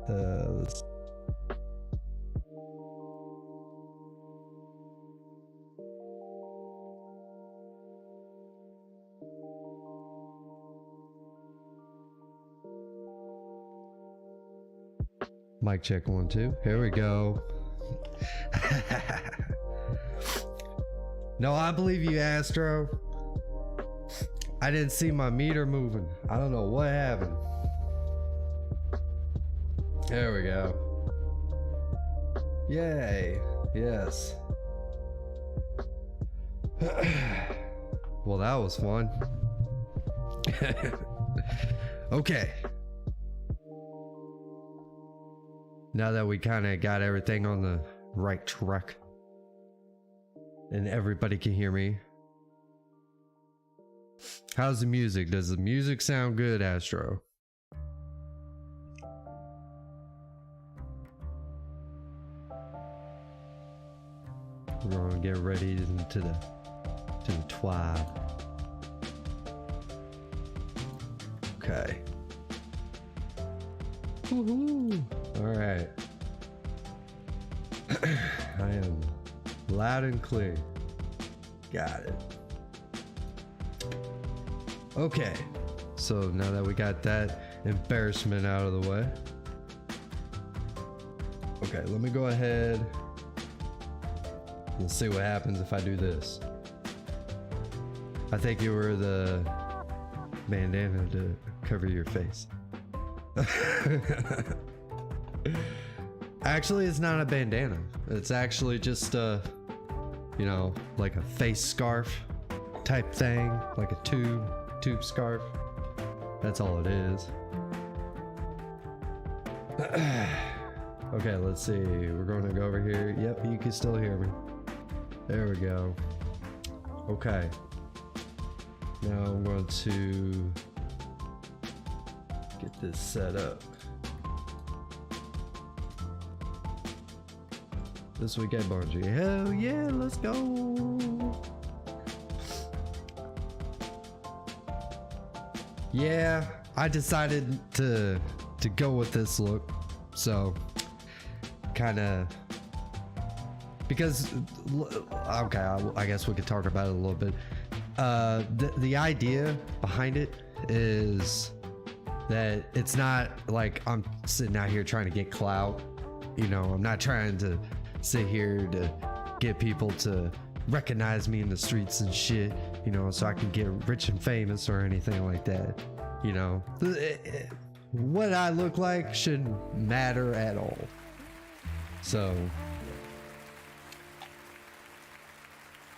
Let's... Mic check 1 2. Here we go. No, I believe you, Astro. I didn't see my meter moving. I don't know what happened. There we go. Yay. Yes. Well, that was fun. Okay. Now that we kind of got everything on the right track and everybody can hear me. How's the music? Does the music sound good, Astro? We're gonna get ready to the TWAB. Okay. Woohoo! All right. I am loud and clear. Got it. Okay. So now that we got that embarrassment out of the way. Okay, let me go ahead. Let's see what happens if I do this. I think you were the bandana to cover your face. Actually, it's not a bandana. It's actually just a, you know, like a face scarf type thing, like a tube scarf. That's all it is. Okay, let's see. We're going to go over here. Yep, you can still hear me. There we go. Okay. Now I'm going to get this set up. This week at Bungie. Hell yeah, let's go. Yeah, I decided to go with this look. So kind of, because okay, I guess we could talk about it a little bit. The idea behind it is that it's not like I'm sitting out here trying to get clout. You know, I'm not trying to sit here to get people to recognize me in the streets and shit, you know, so I can get rich and famous or anything like that. You know, what I look like shouldn't matter at all. So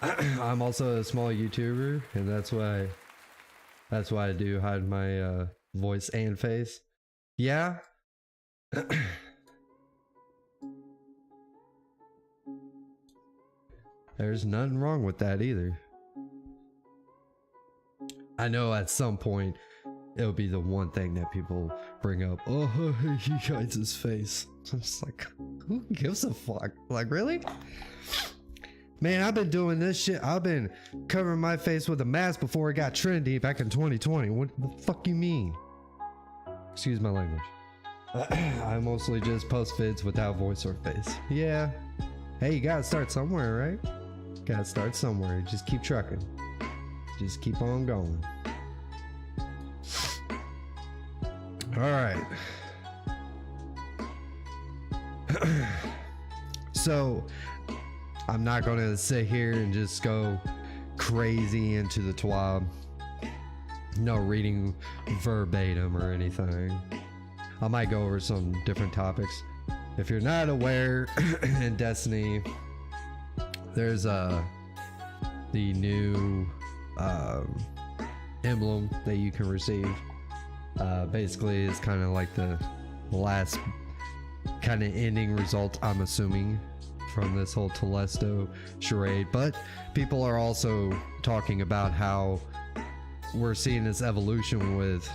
I'm also a small YouTuber, and that's why I do hide my voice and face. Yeah. There's nothing wrong with that either. I know at some point it'll be the one thing that people bring up. Oh, he hides his face. I'm just like, who gives a fuck? Like, really? Man, I've been doing this shit. I've been covering my face with a mask before it got trendy back in 2020. What the fuck you mean? Excuse my language. I mostly just post vids without voice or face. Yeah. Hey, you gotta start somewhere, right? Gotta start somewhere. Just keep trucking. Just keep on going. All right. So I'm not gonna sit here and just go crazy into the TWAB. No reading verbatim or anything. I might go over some different topics. If you're not aware, in Destiny, there's the new emblem that you can receive. Basically, it's kind of like the last kind of ending result, I'm assuming, from this whole Telesto charade. But people are also talking about how we're seeing this evolution with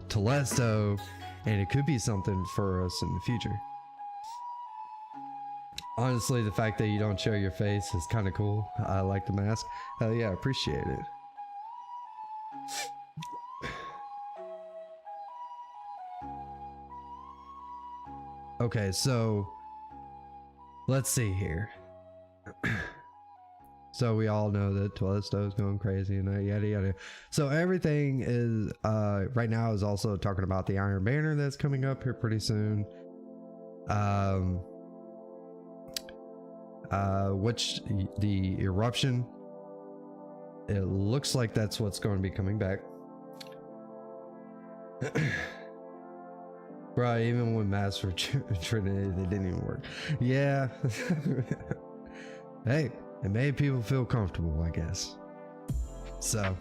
Telesto, and it could be something for us in the future. Honestly, the fact that you don't show your face is kind of cool. I like the mask. Hell yeah, I appreciate it. Okay, so let's see here. So we all know that Telesto is going crazy and yada yada. So everything is right now is also talking about the Iron Banner that's coming up here pretty soon. Which the eruption, it looks like that's what's going to be coming back. Bro, even with Master Trinity, they didn't even work. Yeah. Hey, it made people feel comfortable, I guess. So,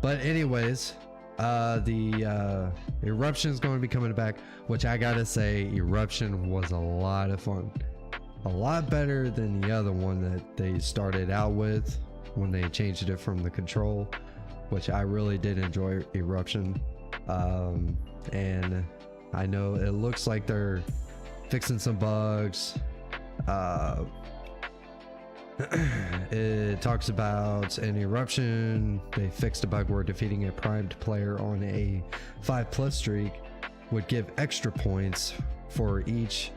but anyways, the eruption is going to be coming back, which I gotta say, eruption was a lot of fun. A lot better than the other one that they started out with when they changed it from the control, which I really did enjoy eruption. And I know it looks like they're fixing some bugs. It talks about an eruption. They fixed a bug where defeating a primed player on a 5+ streak would give extra points for each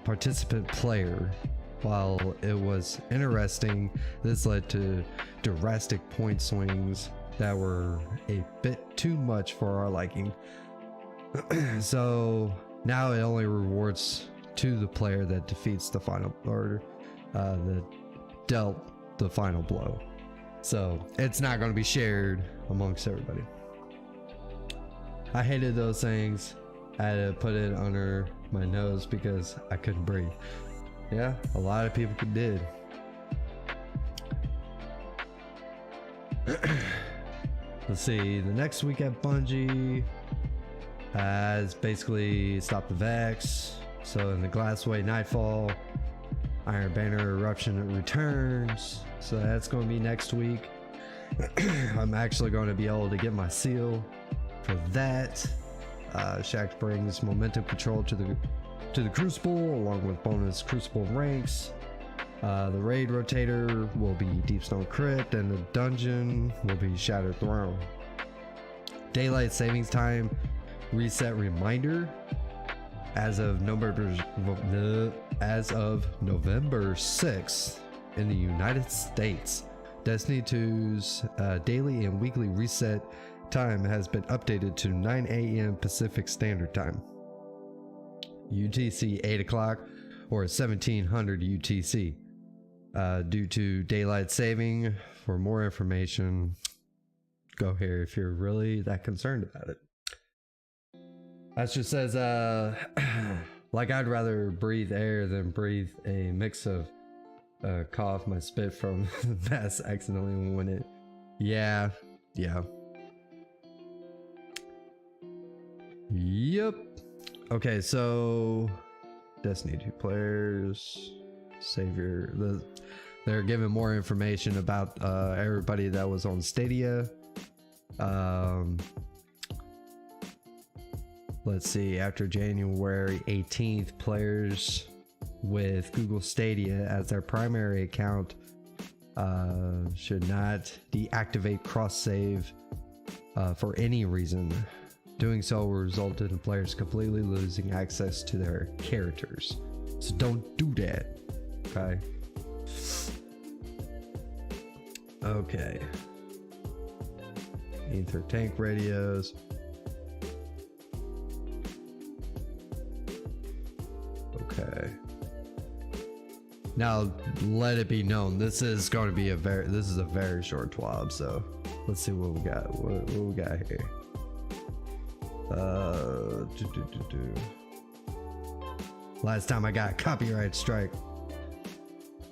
participant player. While it was interesting, this led to drastic point swings that were a bit too much for our liking. So now it only rewards to the player that defeats the final, or that dealt the final blow. So it's not going to be shared amongst everybody. I hated those things. I had to put it under my nose because I couldn't breathe. Yeah, a lot of people did. Let's see, the next week at Bungie has basically stopped the Vex. So in the Glassway Nightfall, Iron Banner Eruption returns. So that's going to be next week. I'm actually going to be able to get my seal for that. Shax brings momentum control to the Crucible, along with bonus Crucible ranks. The raid rotator will be Deepstone Crypt, and the dungeon will be Shattered Throne. Daylight savings time reset reminder as of November 6th in the United States. Destiny 2's daily and weekly reset time has been updated to 9 a.m. Pacific Standard Time, UTC 8 o'clock or 1700 UTC, due to daylight saving. For more information, go here if you're really that concerned about it. That just says like I'd rather breathe air than breathe a mix of cough my spit from mass accidentally when it. Yeah. Yep. Okay, so Destiny 2 players, Savior. They're giving more information about everybody that was on Stadia. Let's see, after January 18th, players with Google Stadia as their primary account should not deactivate cross-save for any reason. Doing so will result in players completely losing access to their characters. So don't do that, okay? Okay. Ether tank radios. Okay. Now let it be known, this is going to be a very short TWAB, so let's see what we got. What we got here. Last time I got a copyright strike.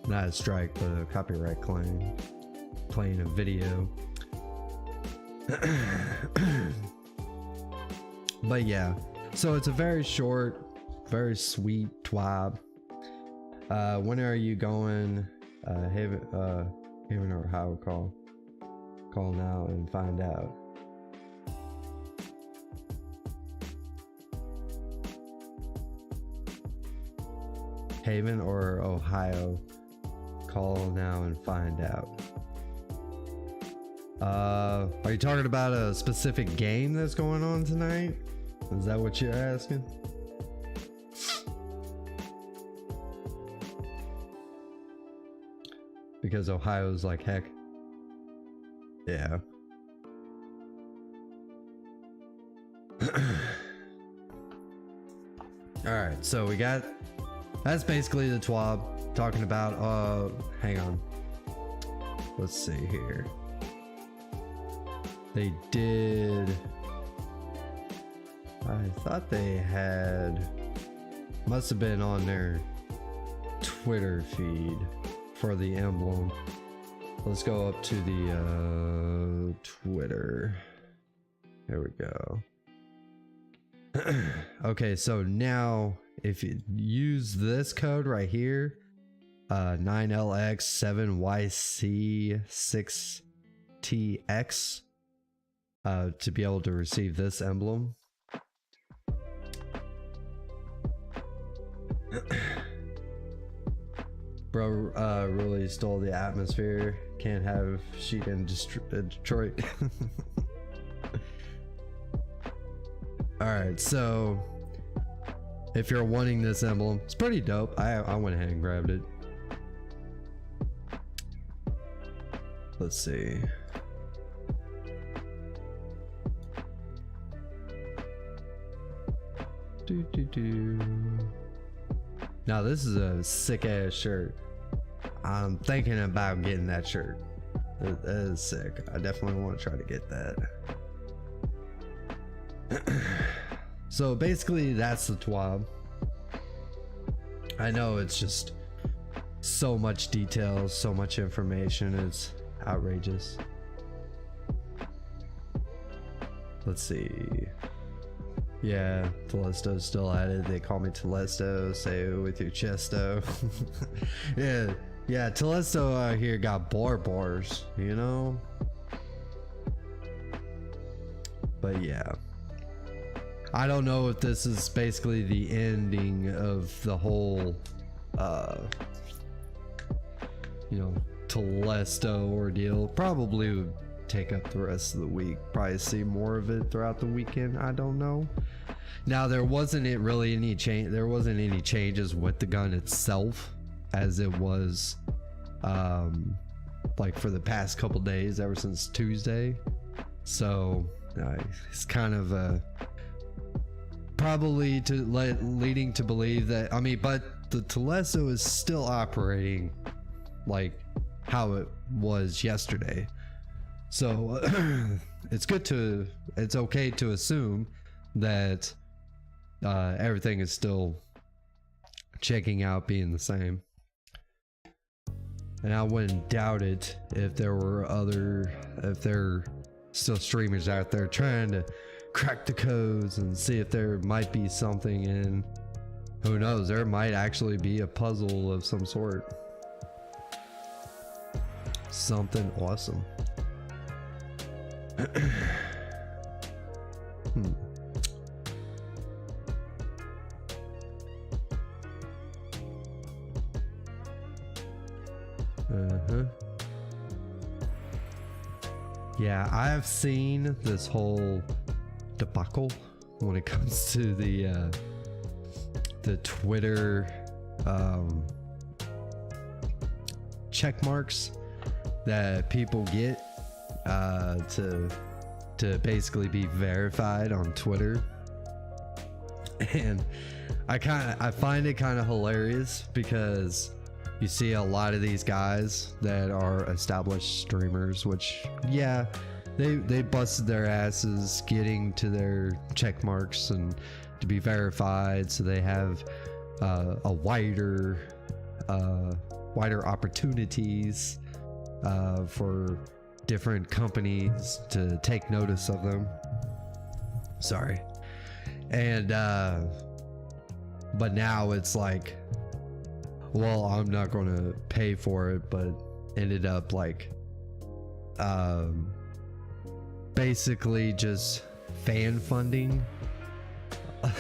Not a strike, but a copyright claim. Playing a video. But yeah, so it's a very short, very sweet TWAB. When are you going? Haven or how call now and find out. Haven or Ohio, call now and find out. Are you talking about a specific game that's going on tonight? Is that what you're asking? Because Ohio's like heck. Yeah. Alright, so we got, that's basically the TWAB talking about, hang on. Let's see here. They did, I thought they had, must have been on their Twitter feed for the emblem. Let's go up to the Twitter. There we go. Okay, so now if you use this code right here, 9LX7YC6TX, to be able to receive this emblem. Bro really stole the atmosphere. Can't have sheet in Detroit. Alright, so if you're wanting this emblem, it's pretty dope. I went ahead and grabbed it. Let's see. Now this is a sick ass shirt. I'm thinking about getting that shirt. That is sick. I definitely want to try to get that. So basically that's the TWAB. I know it's just so much detail, so much information, it's outrageous. Let's see. Yeah, Telesto's still at it. They call me Telesto. Say it with your chesto. yeah, Telesto out here got bars, you know? But yeah. I don't know if this is basically the ending of the whole, you know, Telesto ordeal. Probably would take up the rest of the week. Probably see more of it throughout the weekend. I don't know. Now there wasn't really any change. There wasn't any changes with the gun itself, as it was, like for the past couple days, ever since Tuesday. So it's kind of probably leading to believe that, I mean, but the Telesto is still operating like how it was yesterday. So it's okay to assume that everything is still checking out, being the same. And I wouldn't doubt it if there were if there are still streamers out there trying to crack the codes and see if there might be something in, who knows, there might actually be a puzzle of some sort. Something awesome. Yeah, I've seen this whole debacle when it comes to the Twitter check marks that people get to basically be verified on Twitter. And I find it kind of hilarious, because you see a lot of these guys that are established streamers, which, yeah, they busted their asses getting to their check marks and to be verified, so they have a wider opportunities for different companies to take notice of them. Sorry. And but now it's like, well, I'm not going to pay for it, but ended up like basically just fan funding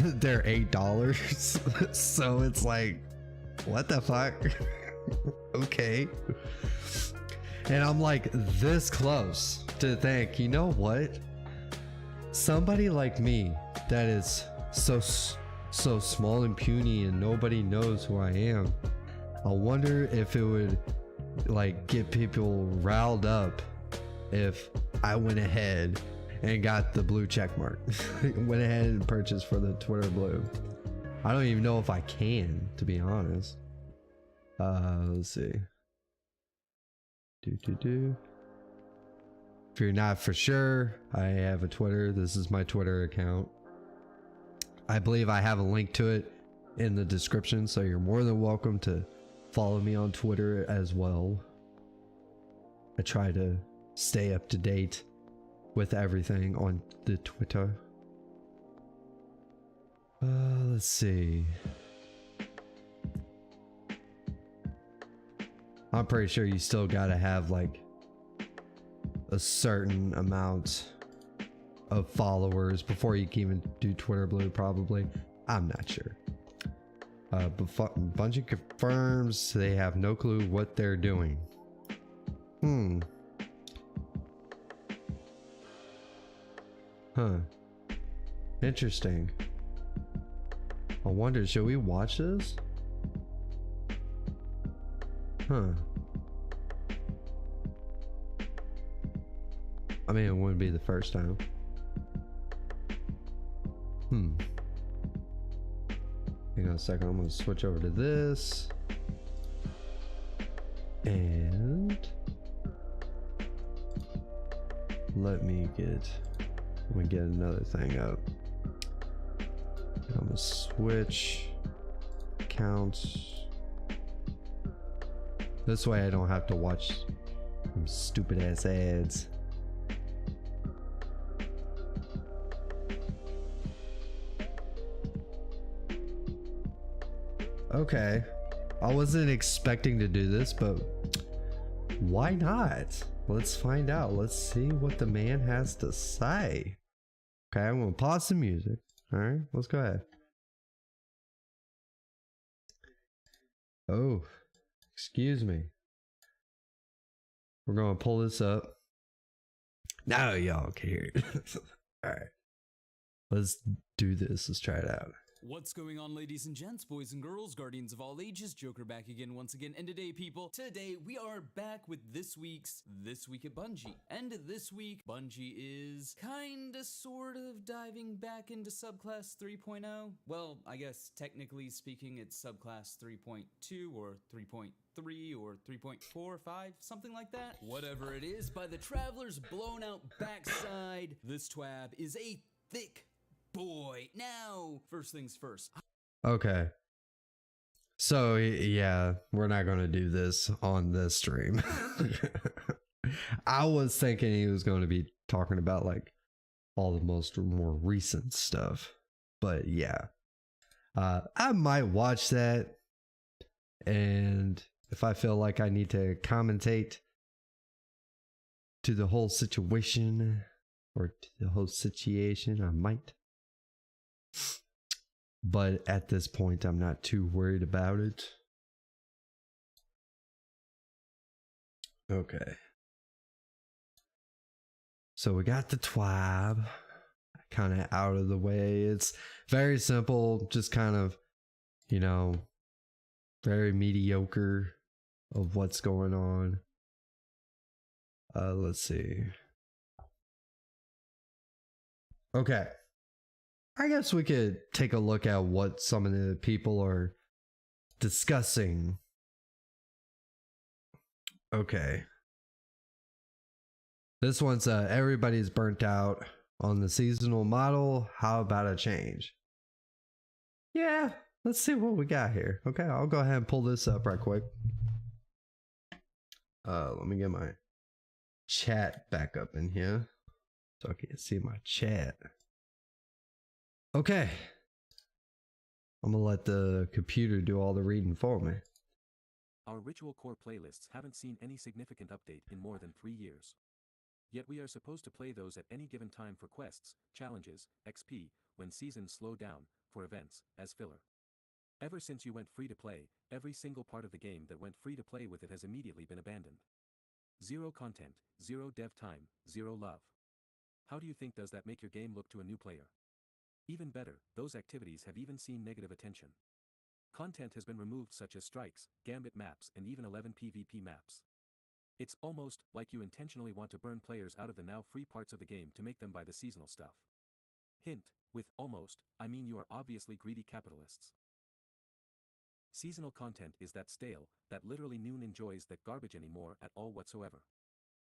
their $8. So it's like, what the fuck? Okay. And I'm like this close to think, you know what? Somebody like me that is so small and puny and nobody knows who I am. I wonder if it would like get people riled up if I went ahead and got the blue check mark. Went ahead and purchased for the Twitter blue. I don't even know if I can, to be honest. Let's see. If you're not for sure, I have a Twitter. This is my Twitter account. I believe I have a link to it in the description, so you're more than welcome to follow me on Twitter as well. I try to stay up to date with everything on the Twitter. Let's see. I'm pretty sure you still gotta have like a certain amount of followers before you can even do Twitter blue, probably. I'm not sure. But Bungie confirms they have no clue what they're doing. Huh. Interesting. I wonder, should we watch this? Huh. I mean, it wouldn't be the first time. Hang on a second, I'm gonna switch over to this. And let me get another thing up. I'm gonna switch accounts. This way I don't have to watch some stupid ass ads. Okay, I wasn't expecting to do this, but why not? Let's find out. Let's see what the man has to say. Okay, I'm gonna pause the music. All right, let's go ahead. Oh, excuse me. We're gonna pull this up. Now y'all can hear it. All right, let's do this. Let's try it out. What's going on, ladies and gents, boys and girls, guardians of all ages, Joker back again once again, and today, people, we are back with this week's This Week at Bungie. And this week, Bungie is kinda sort of diving back into subclass 3.0. Well, I guess technically speaking, it's subclass 3.2 or 3.3 or 3.45, something like that. Whatever it is, by the Traveler's blown out backside, this TWAB is a thick boy. Now, first things first. Okay. So, yeah, we're not going to do this on this stream. I was thinking he was going to be talking about like all the more recent stuff. But yeah, I might watch that. And if I feel like I need to commentate to the whole situation or to the whole situation, I might. But at this point, I'm not too worried about it. Okay. So we got the TWAB kind of out of the way. It's very simple, just kind of, you know, very mediocre of what's going on. Let's see. Okay. I guess we could take a look at what some of the people are discussing. Okay. This one's everybody's burnt out on the seasonal model. How about a change? Yeah, let's see what we got here. Okay, I'll go ahead and pull this up right quick. Let me get my chat back up in here so I can see my chat. Okay. I'm gonna let the computer do all the reading for me. Our Ritual Core playlists haven't seen any significant update in more than 3 years. Yet we are supposed to play those at any given time for quests, challenges, XP, when seasons slow down, for events, as filler. Ever since you went free to play, every single part of the game that went free to play with it has immediately been abandoned. Zero content, zero dev time, zero love. How do you think does that make your game look to a new player? Even better, those activities have even seen negative attention. Content has been removed such as strikes, gambit maps, and even 11 PvP maps. It's almost like you intentionally want to burn players out of the now free parts of the game to make them buy the seasonal stuff. Hint, with almost, I mean you are obviously greedy capitalists. Seasonal content is that stale, that literally noon enjoys that garbage anymore at all whatsoever.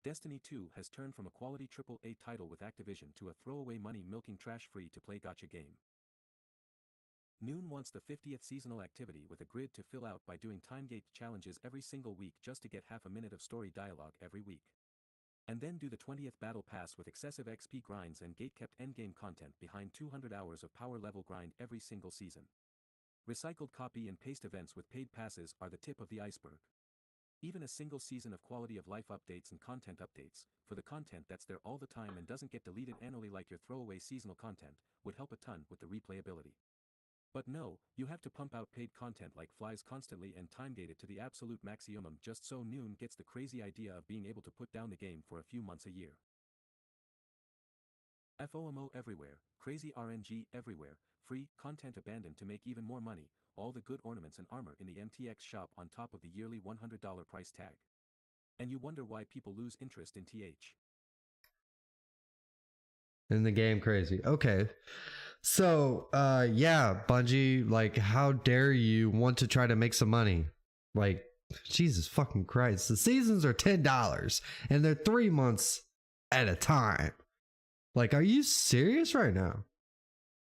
Destiny 2 has turned from a quality AAA title with Activision to a throwaway money-milking trash-free to-play gacha game. Noon wants the 50th seasonal activity with a grid to fill out by doing time-gated challenges every single week just to get half a minute of story dialogue every week. And then do the 20th battle pass with excessive XP grinds and gate-kept endgame content behind 200 hours of power-level grind every single season. Recycled copy and paste events with paid passes are the tip of the iceberg. Even a single season of quality of life updates and content updates, for the content that's there all the time and doesn't get deleted annually like your throwaway seasonal content, would help a ton with the replayability. But no, you have to pump out paid content like flies constantly and time-gate it to the absolute maximum just so Noon gets the crazy idea of being able to put down the game for a few months a year. FOMO everywhere, crazy RNG everywhere, free content abandoned to make even more money, all the good ornaments and armor in the MTX shop on top of the yearly $100 price tag. And you wonder why people lose interest in TH. In the game, crazy. Okay. So, yeah, Bungie, like, how dare you want to try to make some money? Like, Jesus fucking Christ. The seasons are $10 and they're 3 months at a time. Like, are you serious right now?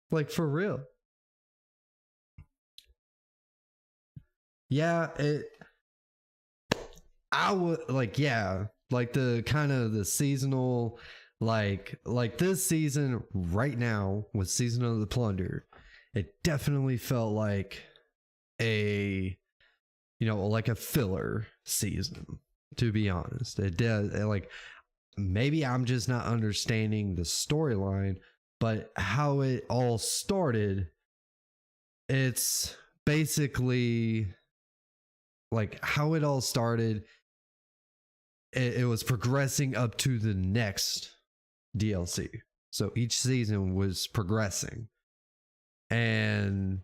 Like, for real? Yeah, I would, like, yeah, like the kind of the seasonal, like this season right now with Season of the Plunder, it definitely felt like a, you know, like a filler season, to be honest. It did, like, maybe I'm just not understanding the storyline, but how it all started, it's basically like how it all started. It was progressing up to the next DLC. So each season was progressing. And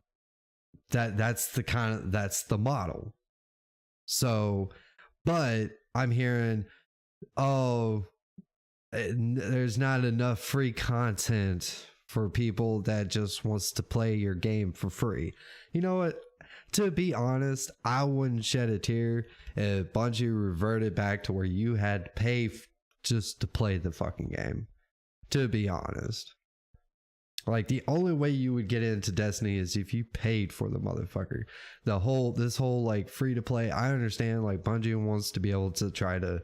that's the model. So, but I'm hearing, oh, there's not enough free content for people that just wants to play your game for free. You know what? To be honest, I wouldn't shed a tear if Bungie reverted back to where you had to pay just to play the fucking game. To be honest. Like, the only way you would get into Destiny is if you paid for the motherfucker. This whole like free to play, I understand, like, Bungie wants to be able to try to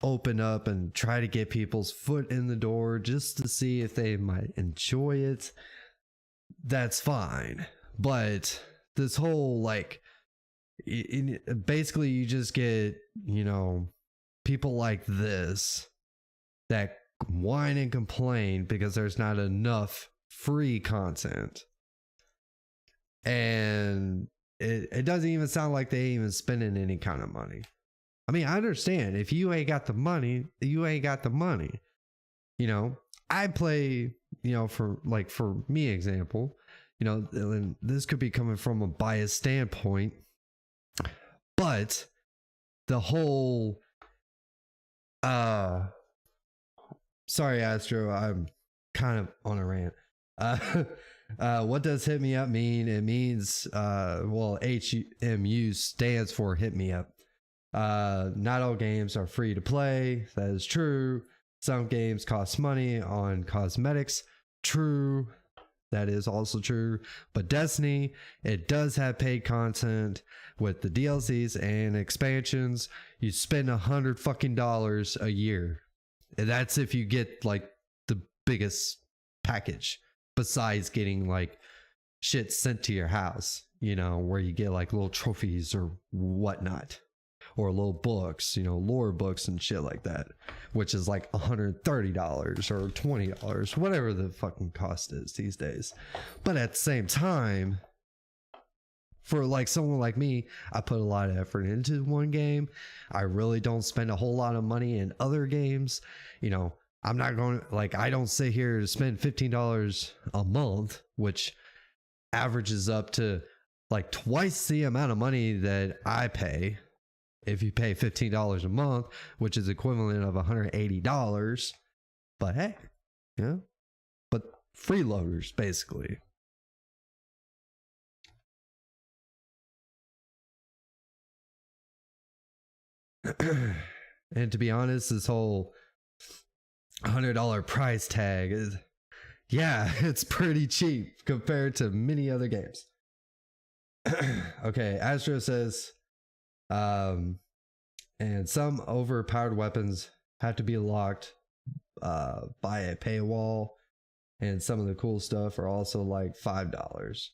open up and try to get people's foot in the door just to see if they might enjoy it. That's fine. But this whole, like, basically you just get, you know, people like this that whine and complain because there's not enough free content. And it doesn't even sound like they even spending any kind of money. I mean, I understand if you ain't got the money, you ain't got the money. You know, I play, you know, for me example, you know, and this could be coming from a biased standpoint, but the whole, sorry, Astro, I'm kind of on a rant. What does hit me up mean? It means, well, HMU stands for hit me up. Not all games are free to play. That is true. Some games cost money on cosmetics. True. That is also true. But Destiny, it does have paid content with the DLCs and expansions. You spend $100 fucking a year. And that's if you get like the biggest package, besides getting like shit sent to your house, you know, where you get like little trophies or whatnot, or little books, you know, lore books and shit like that, which is like $130 or $20, whatever the fucking cost is these days. But at the same time, for like someone like me, I put a lot of effort into one game. I really don't spend a whole lot of money in other games. You know, I'm not going to, like, I don't sit here to spend $15 a month, which averages up to like twice the amount of money that I pay if you pay $15 a month, which is equivalent of $180. But hey, yeah, but freeloaders basically. And to be honest, this whole $100 price tag is, yeah, it's pretty cheap compared to many other games. Okay, Astro says, and some overpowered weapons have to be locked by a paywall, and some of the cool stuff are also like $5.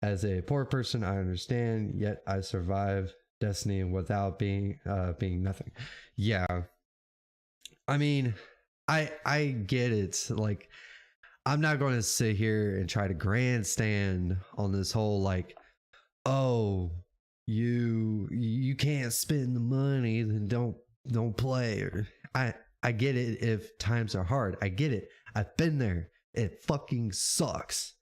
As a poor person, I understand, yet I survive Destiny without being nothing. Yeah, I mean, I get it. Like, I'm not going to sit here and try to grandstand on this whole like, oh, you can't spend the money, then don't play. Or I get it if times are hard. I get it. I've been there. It fucking sucks.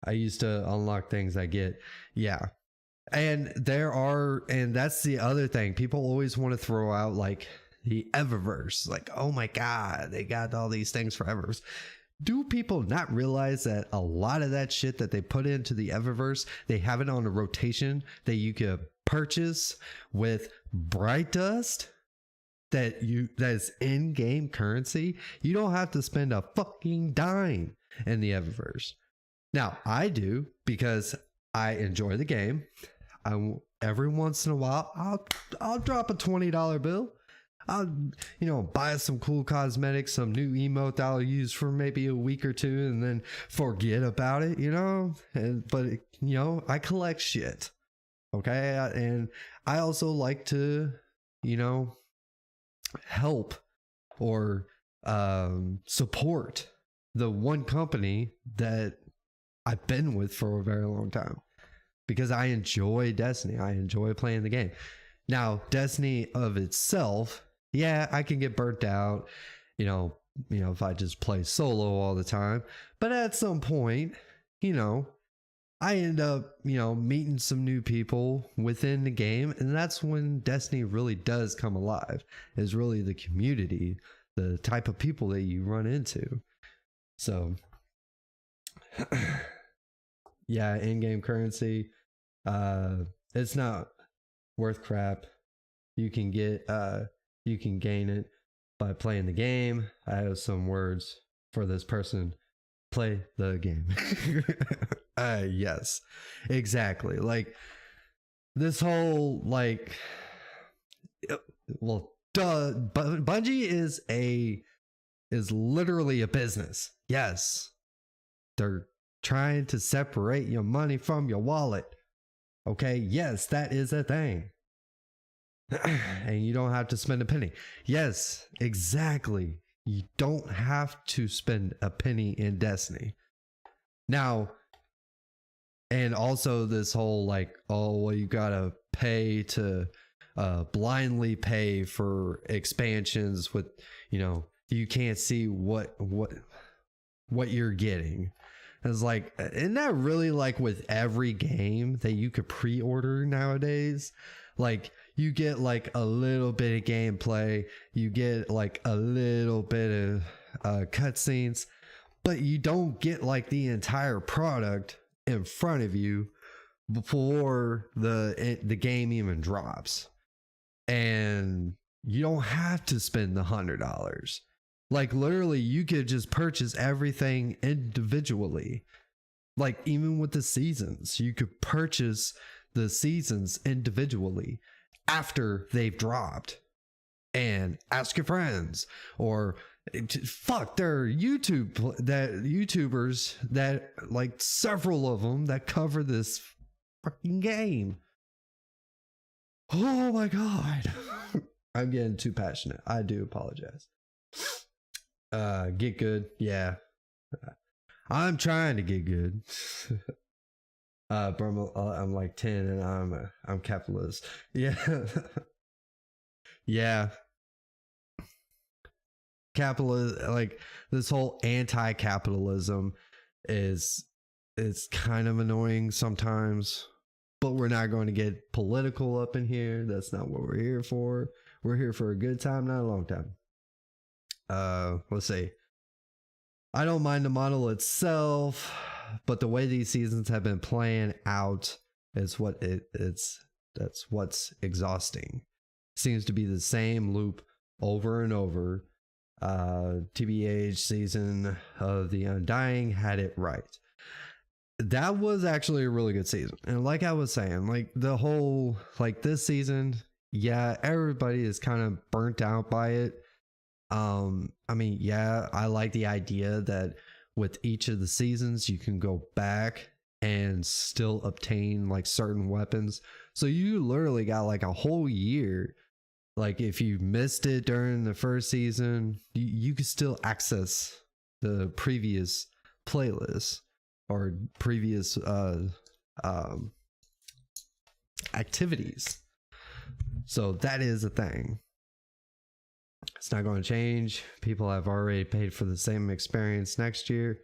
I used to unlock things. I get. Yeah. And that's the other thing. People always want to throw out like the Eververse. Like, oh my God, they got all these things for Eververse. Do people not realize that a lot of that shit that they put into the Eververse, they have it on a rotation that you could purchase with Bright Dust? That's in-game currency. You don't have to spend a fucking dime in the Eververse. Now, I do because I enjoy the game. Every once in a while, I'll drop a $20 bill. I'll, buy some cool cosmetics, some new emote that I'll use for maybe a week or two and then forget about it, but I collect shit. Okay. And I also like to, help or support the one company that I've been with for a very long time because I enjoy Destiny. I enjoy playing the game. Now, Destiny of itself, yeah, I can get burnt out, if I just play solo all the time. But at some point, I end up, meeting some new people within the game. And that's when Destiny really does come alive, is really the community, the type of people that you run into. So, yeah, in-game currency, it's not worth crap. You can gain it by playing the game. I have some words for this person. Play the game. Yes, exactly. Like this whole Bungie is literally a business. Yes, they're trying to separate your money from your wallet. Okay, yes, that is a thing. And you don't have to spend a penny. yes, exactly. You don't have to spend a penny in Destiny. Now, and also this whole you gotta pay to blindly pay for expansions with, you can't see what you're getting. It's like, isn't that really with every game that you could pre-order nowadays? Like, you get a little bit of gameplay, you get a little bit of cutscenes, but you don't get the entire product in front of you before the game even drops. And you don't have to spend the $100. Literally, you could just purchase everything individually. Even with the seasons, you could purchase the seasons individually after they've dropped and ask your friends, or fuck, there are YouTubers that several of them that cover this fucking game. Oh my God. I'm getting too passionate. I do apologize. Get good. Yeah. I'm trying to get good. But I'm 10 and I'm capitalist. Yeah. Yeah. capital, like this whole anti-capitalism is kind of annoying sometimes, but we're not going to get political up in here. That's not what we're here for. We're here for a good time, not a long time. Let's see. I don't mind the model itself, but the way these seasons have been playing out is that's what's exhausting. Seems to be the same loop over and over. TBH season of the Undying had it right. That was actually a really good season. And like I was saying, like the whole, like this season, yeah, everybody is kind of burnt out by it. I mean, yeah, I like the idea that with each of the seasons, you can go back and still obtain like certain weapons. So you literally got like a whole year. Like if you missed it during the first season, you could still access the previous playlist or previous activities. So that is a thing. It's not going to change. People have already paid for the same experience next year.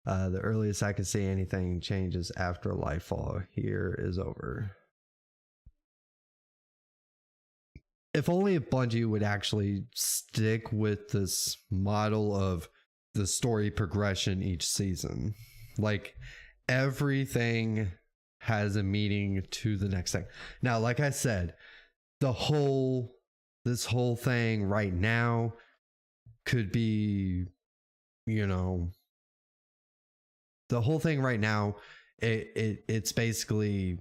The earliest I can see anything changes after Lightfall here is over. If only if Bungie would actually stick with this model of the story progression each season. Like everything has a meaning to the next thing. Now, like I said, this whole thing right now could be, you know, the whole thing right now, it's basically,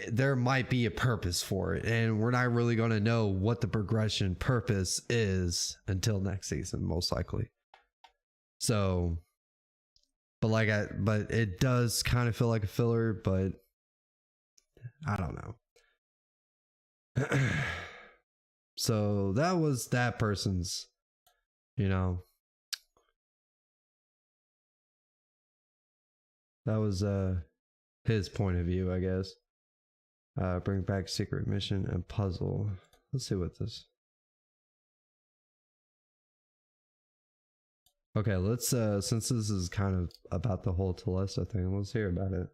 there might be a purpose for it, and we're not really going to know what the progression purpose is until next season, most likely. So, but it does kind of feel like a filler, but I don't know. So that was that person's, you know, that was his point of view, I guess. Bring back secret mission and puzzle. Let's see what this. Okay, let's since this is kind of about the whole Telesto thing, let's hear about it.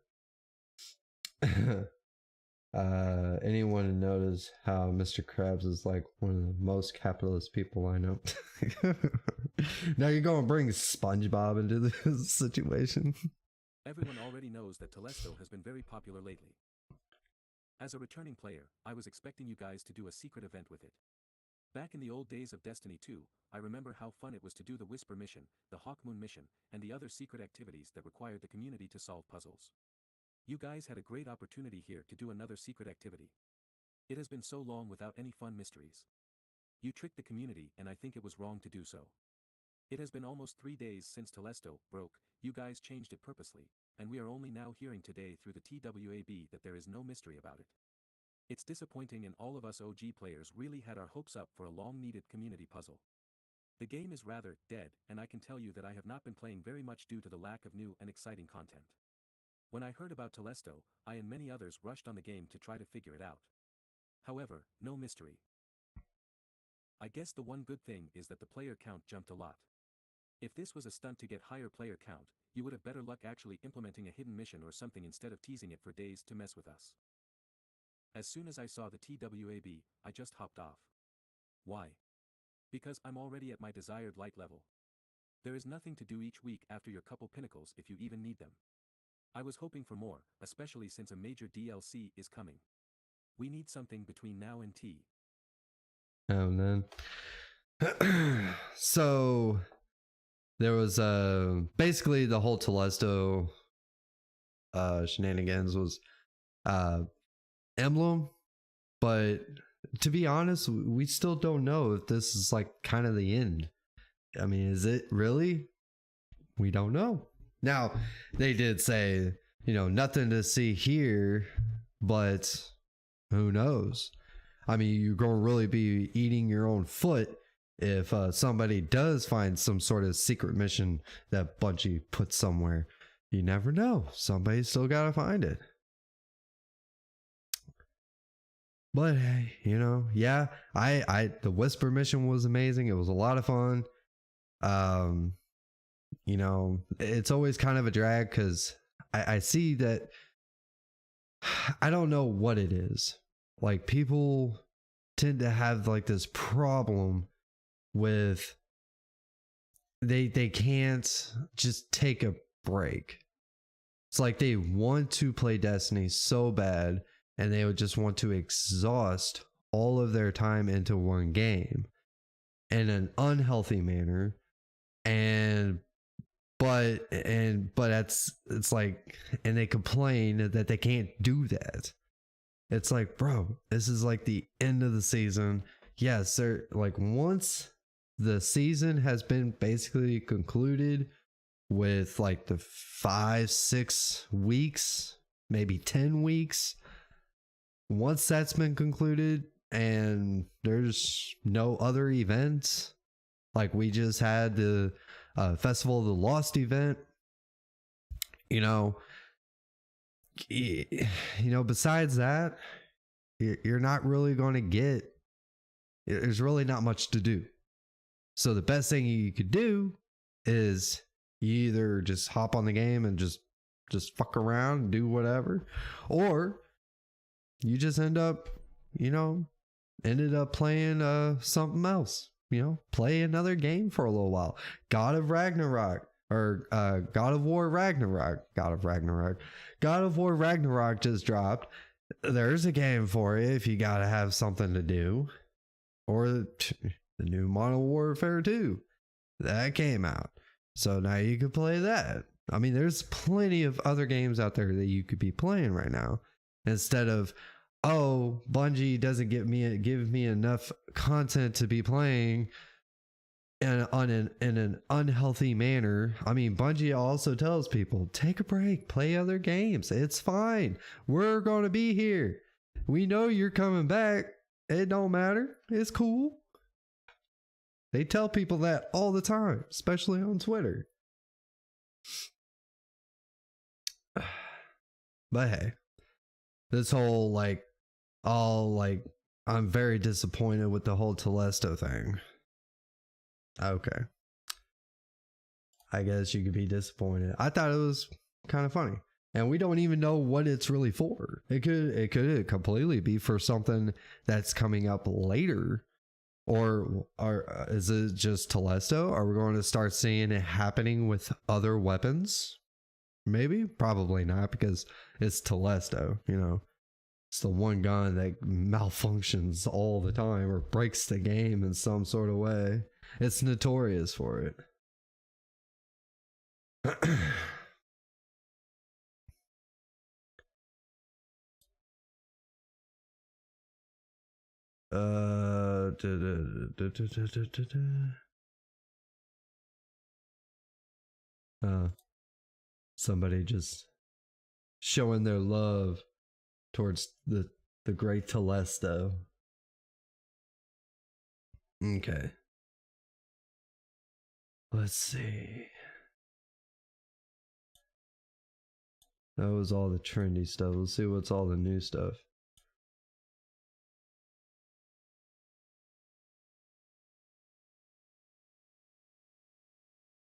Anyone notice how Mr. Krabs is like one of the most capitalist people I know? Now you're going to bring SpongeBob into this situation. Everyone already knows that Telesto has been very popular lately. As a returning player, I was expecting you guys to do a secret event with it. Back in the old days of Destiny 2, I remember how fun it was to do the Whisper mission, the Hawkmoon mission, and the other secret activities that required the community to solve puzzles. You guys had a great opportunity here to do another secret activity. It has been so long without any fun mysteries. You tricked the community, and I think it was wrong to do so. It has been almost 3 days since Telesto broke. You guys changed it purposely, and we are only now hearing today through the TWAB that there is no mystery about it. It's disappointing, and all of us OG players really had our hopes up for a long-needed community puzzle. The game is rather dead, and I can tell you that I have not been playing very much due to the lack of new and exciting content. When I heard about Telesto, I and many others rushed on the game to try to figure it out. However, no mystery. I guess the one good thing is that the player count jumped a lot. If this was a stunt to get higher player count, you would have better luck actually implementing a hidden mission or something instead of teasing it for days to mess with us. As soon as I saw the TWAB, I just hopped off. Why? Because I'm already at my desired light level. There is nothing to do each week after your couple pinnacles if you even need them. I was hoping for more, especially since a major DLC is coming. We need something between now and T. Oh, man. So there was basically the whole Telesto shenanigans was Emblem, but to be honest, we still don't know if this is like kind of the end. I mean, is it really? We don't know. Now, they did say, you know, nothing to see here, but who knows? I mean, you're going to really be eating your own foot if somebody does find some sort of secret mission that Bungie put somewhere. You never know. Somebody's still got to find it. But hey, you know, yeah, the Whisper mission was amazing. It was a lot of fun. You know, it's always kind of a drag because I see that I don't know what it is. Like, people tend to have like this problem with they can't just take a break. It's like they want to play Destiny so bad and they would just want to exhaust all of their time into one game in an unhealthy manner. But it's like, and they complain that they can't do that. It's like, bro, this is like the end of the season. Yes, they're like, once the season has been basically concluded with like the 5-6 weeks, maybe 10 weeks, once that's been concluded and there's no other events, like we just had the Festival of the Lost event, you know, besides that, you're not really going to get, there's really not much to do. So the best thing you could do is you either just hop on the game and just fuck around and do whatever, or you just ended up playing something else, play another game for a little while. God of War Ragnarok just dropped. There's a game for it if you gotta have something to do. Or the new Modern Warfare 2 that came out, so now you could play that. I mean, there's plenty of other games out there that you could be playing right now, instead of, oh, Bungie doesn't give me enough content to be playing in an unhealthy manner. I mean, Bungie also tells people, take a break, play other games. It's fine. We're going to be here. We know you're coming back. It don't matter. It's cool. They tell people that all the time, especially on Twitter. But hey, this whole I'm very disappointed with the whole Telesto thing. Okay, I guess you could be disappointed. I thought it was kind of funny, and we don't even know what it's really for. It could completely be for something that's coming up later, or is it just Telesto? Are we going to start seeing it happening with other weapons? Maybe, probably not, because it's Telesto. It's the one gun that malfunctions all the time or breaks the game in some sort of way. It's notorious for it. Somebody just showing their love towards the great Telesto. Okay. Let's see. That was all the trendy stuff. Let's see what's all the new stuff.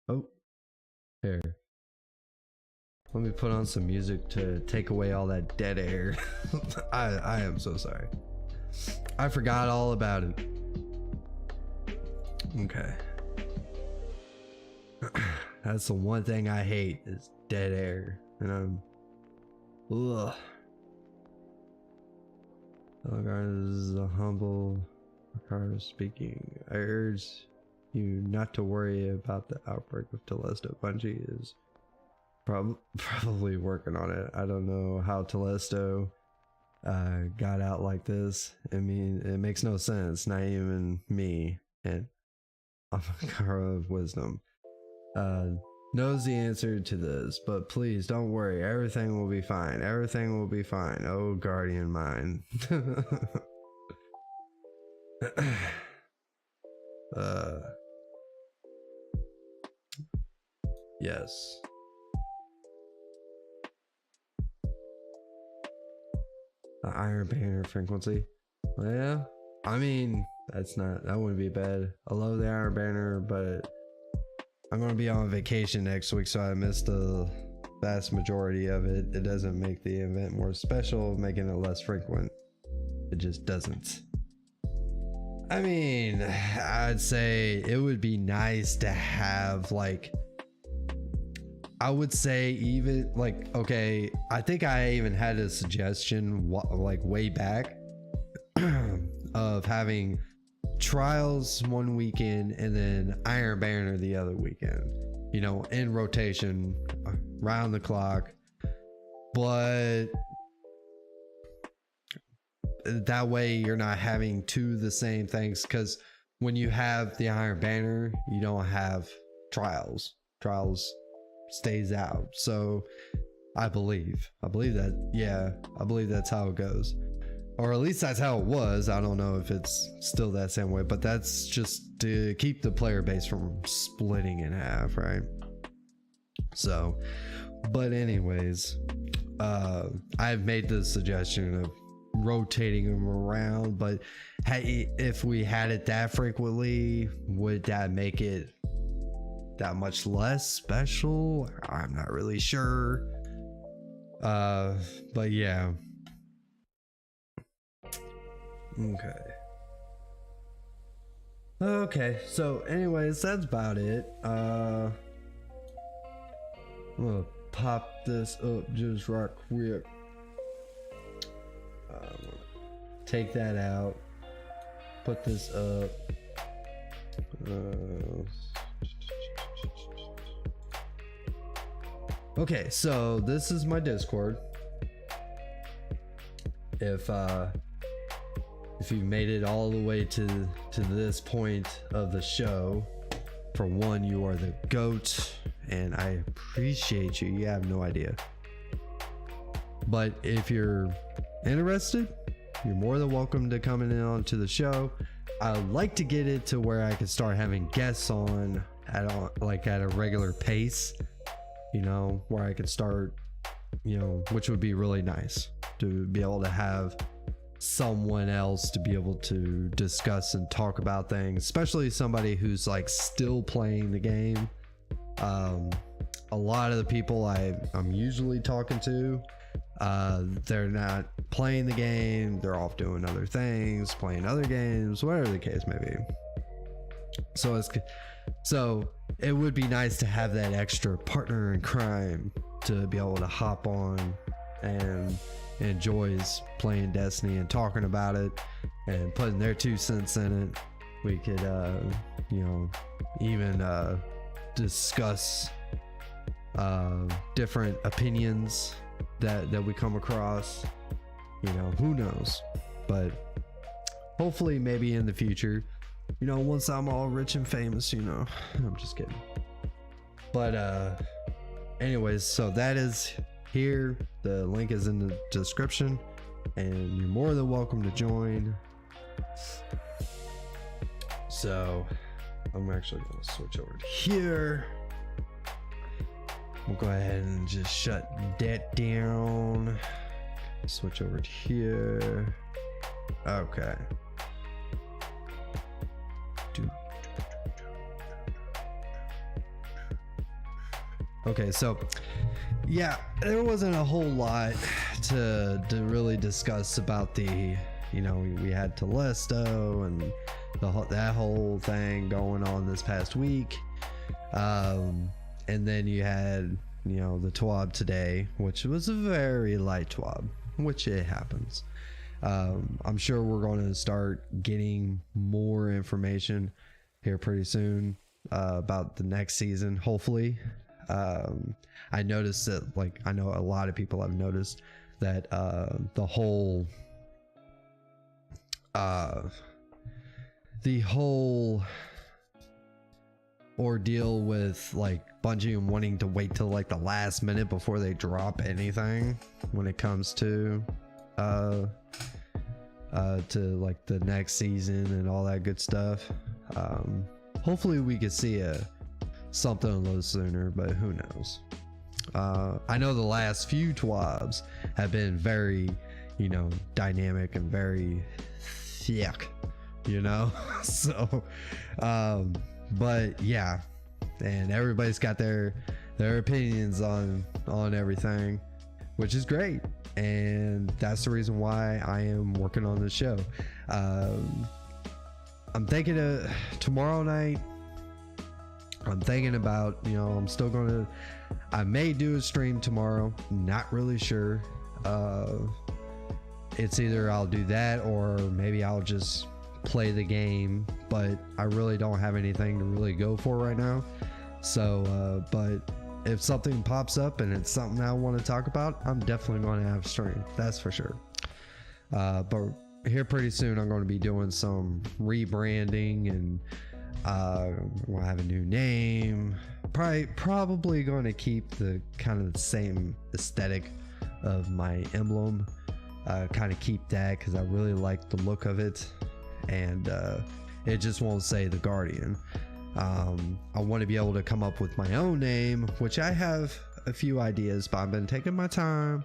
Oh, here. Let me put on some music to take away all that dead air. I am so sorry. I forgot all about it. Okay. That's the one thing I hate, is dead air. And ugh. This is a humble Ricardo speaking. I urge you not to worry about the outbreak of Telesto. Bungie is probably working on it. I don't know how Telesto got out like this. I mean, it makes no sense. Not even me, and I'm a car of wisdom, knows the answer to this. But please don't worry. Everything will be fine. Everything will be fine. Oh, guardian mine. Yes. The Iron Banner frequency. Yeah, I mean, that wouldn't be bad. I love the Iron Banner, but I'm gonna be on vacation next week, so I missed the vast majority of it. It doesn't make the event more special, making it less frequent. It just doesn't. I mean, I'd say it would be nice to have, like, I would say even like, okay, I think I even had a suggestion like way back of having trials one weekend and then Iron Banner the other weekend, you know, in rotation round the clock. But that way you're not having two the same things, because when you have the Iron Banner, you don't have trials stays out. So I believe that, yeah, I believe that's how it goes, or at least that's how it was. I don't know if it's still that same way, but that's just to keep the player base from splitting in half, right? So, but anyways, I've made the suggestion of rotating them around, but hey, if we had it that frequently, would that make it that much less special? I'm not really sure. But yeah. Okay, so anyways, that's about it. I'm gonna pop this up just right quick. Take that out, put this up. Okay, so this is my Discord. If you made it all the way to this point of the show, for one, you are the GOAT, and I appreciate you. You have no idea. But if you're interested, you're more than welcome to coming in onto the show. I'd like to get it to where I can start having guests on at a regular pace, you know, where I could start, you know, which would be really nice to be able to have someone else to be able to discuss and talk about things, especially somebody who's like still playing the game. A lot of the people I'm usually talking to, they're not playing the game, they're off doing other things, playing other games, whatever the case may be. So it would be nice to have that extra partner in crime to be able to hop on and enjoys playing Destiny and talking about it and putting their 2 cents in it. We could you know, even discuss different opinions that we come across. You know, who knows? But hopefully maybe in the future, you know, once I'm all rich and famous, you know. I'm just kidding. But anyways, so that is here. The link is in the description, and you're more than welcome to join. So I'm actually going to switch over to here. We'll go ahead and just shut that down. Switch over to here. Okay. Okay, so yeah, there wasn't a whole lot to really discuss about the, you know, we had Telesto and that whole thing going on this past week. And then you had, you know, the TWAB today, which was a very light TWAB, which it happens. I'm sure we're going to start getting more information here pretty soon about the next season, hopefully. I noticed that, like, I know a lot of people have noticed that the whole ordeal with like Bungie and wanting to wait till like the last minute before they drop anything when it comes to like the next season and all that good stuff. Hopefully we could see something a little sooner, but who knows. I know the last few TWABs have been very, you know, dynamic and very yuck, you know. So but yeah, and everybody's got their opinions on everything, which is great, and that's the reason why I am working on this show. I'm thinking of tomorrow night. I'm thinking about, you know, I may do a stream tomorrow, not really sure. It's either I'll do that or maybe I'll just play the game, but I really don't have anything to really go for right now. So but if something pops up and it's something I want to talk about, I'm definitely going to have a stream, that's for sure. But here pretty soon I'm going to be doing some rebranding, and we'll have a new name. Probably going to keep the kind of the same aesthetic of my emblem, kind of keep that because I really like the look of it, and it just won't say the Guardian. I want to be able to come up with my own name, which I have a few ideas, but I've been taking my time,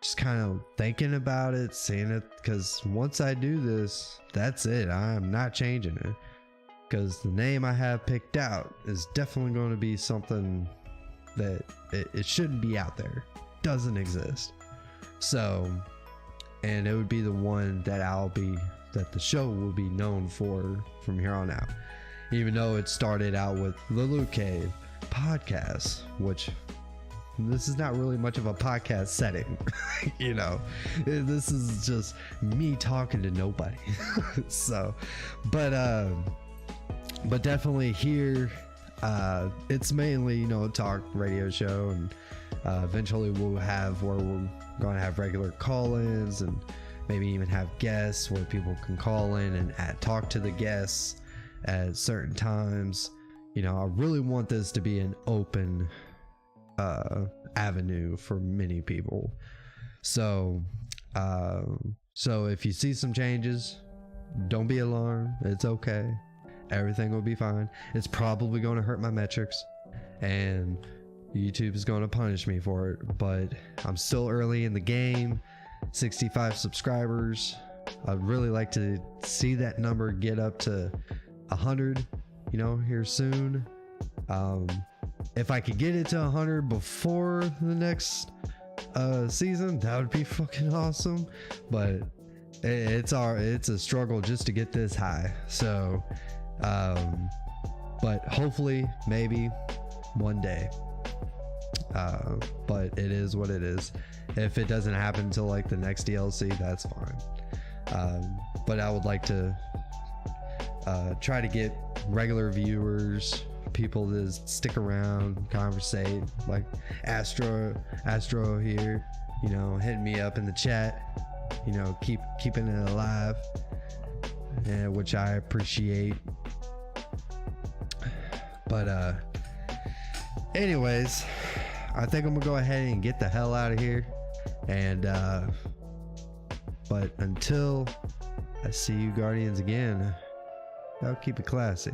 just kind of thinking about it, seeing it, because once I do this, that's it. I'm not changing it, because the name I have picked out is definitely going to be something that it shouldn't be out there, doesn't exist. So, and it would be the one that the show will be known for from here on out. Even though it started out with the Loot Cave podcast, which this is not really much of a podcast setting. You know, this is just me talking to nobody. So, but definitely here, it's mainly, you know, a talk radio show, and eventually we'll have where we're going to have regular call-ins and maybe even have guests where people can call in and talk to the guests at certain times. You know, I really want this to be an open avenue for many people. So if you see some changes, don't be alarmed. It's okay. Everything will be fine. It's probably going to hurt my metrics, and YouTube is going to punish me for it, but I'm still early in the game. 65 subscribers. I'd really like to see that number get up to 100, you know, here soon. If I could get it to 100 before the next season, that would be fucking awesome. But it's a struggle just to get this high. So, but hopefully, maybe one day. But it is what it is. If it doesn't happen until like the next DLC, that's fine. But I would like to try to get regular viewers, people to stick around, conversate, like Astro here, you know, hitting me up in the chat, you know, keeping it alive, which I appreciate. But anyways, I think I'm gonna go ahead and get the hell out of here, and but until I see you Guardians again, I'll keep it classy.